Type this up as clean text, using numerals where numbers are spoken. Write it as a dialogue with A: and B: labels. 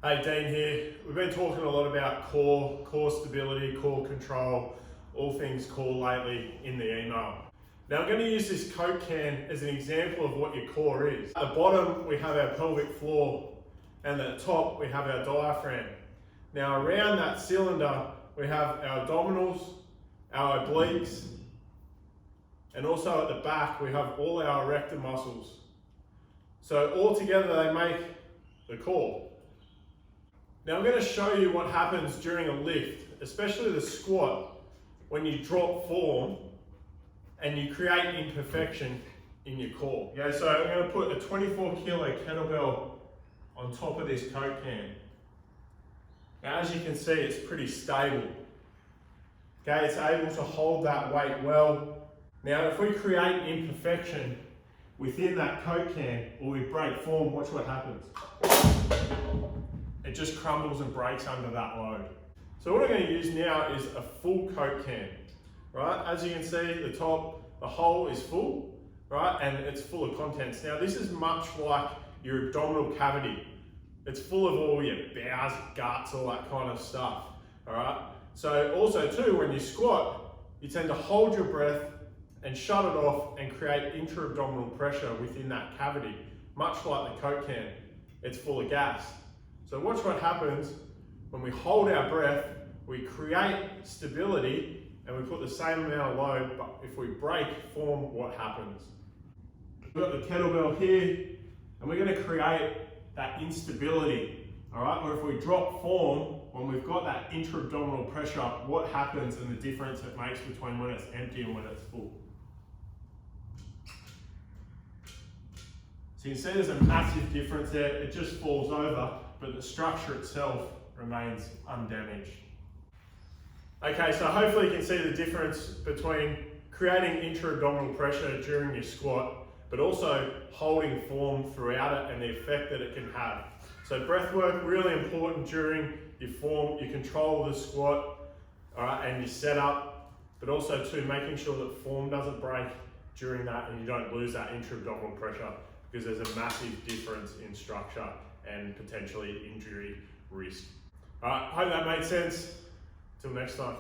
A: Hey, Dean here. We've been talking a lot about core stability, core control, all things core lately in the email. Now I'm going to use this Coke can as an example of what your core is. At the bottom we have our pelvic floor and at the top we have our diaphragm. Now around that cylinder we have our abdominals, our obliques, and also at the back we have all our erector muscles. So all together they make the core. Now I'm going to show you what happens during a lift, especially the squat, when you drop form and you create imperfection in your core. Okay, so I'm going to put a 24 kilo kettlebell on top of this Coke can. Now as you can see, it's pretty stable. Okay, it's able to hold that weight well. Now if we create imperfection within that Coke can, or we break form, watch what happens. It just crumbles and breaks under that load. So what I'm going to use now is a full Coke can, right? As you can see, the top, the hole is full, right? And it's full of contents. Now this is much like your abdominal cavity. It's full of all your bowels, guts, all that kind of stuff, all right? So also too, when you squat, you tend to hold your breath and shut it off and create intra-abdominal pressure within that cavity, much like the Coke can. It's full of gas. So watch what happens when we hold our breath, we create stability and we put the same amount of load, but if we break form, what happens? We've got the kettlebell here and we're going to create that instability, all right? Or if we drop form, when we've got that intra-abdominal pressure, what happens and the difference it makes between when it's empty and when it's full. So you can see there's a massive difference there. It just falls over, but the structure itself remains undamaged. Okay, so hopefully you can see the difference between creating intra-abdominal pressure during your squat, but also holding form throughout it and the effect that it can have. So breath work, really important during your form, your control of the squat, all right, and your setup, but also too making sure that form doesn't break during that and you don't lose that intra-abdominal pressure, because there's a massive difference in structure and potentially injury risk. All right, hope that made sense. Till next time.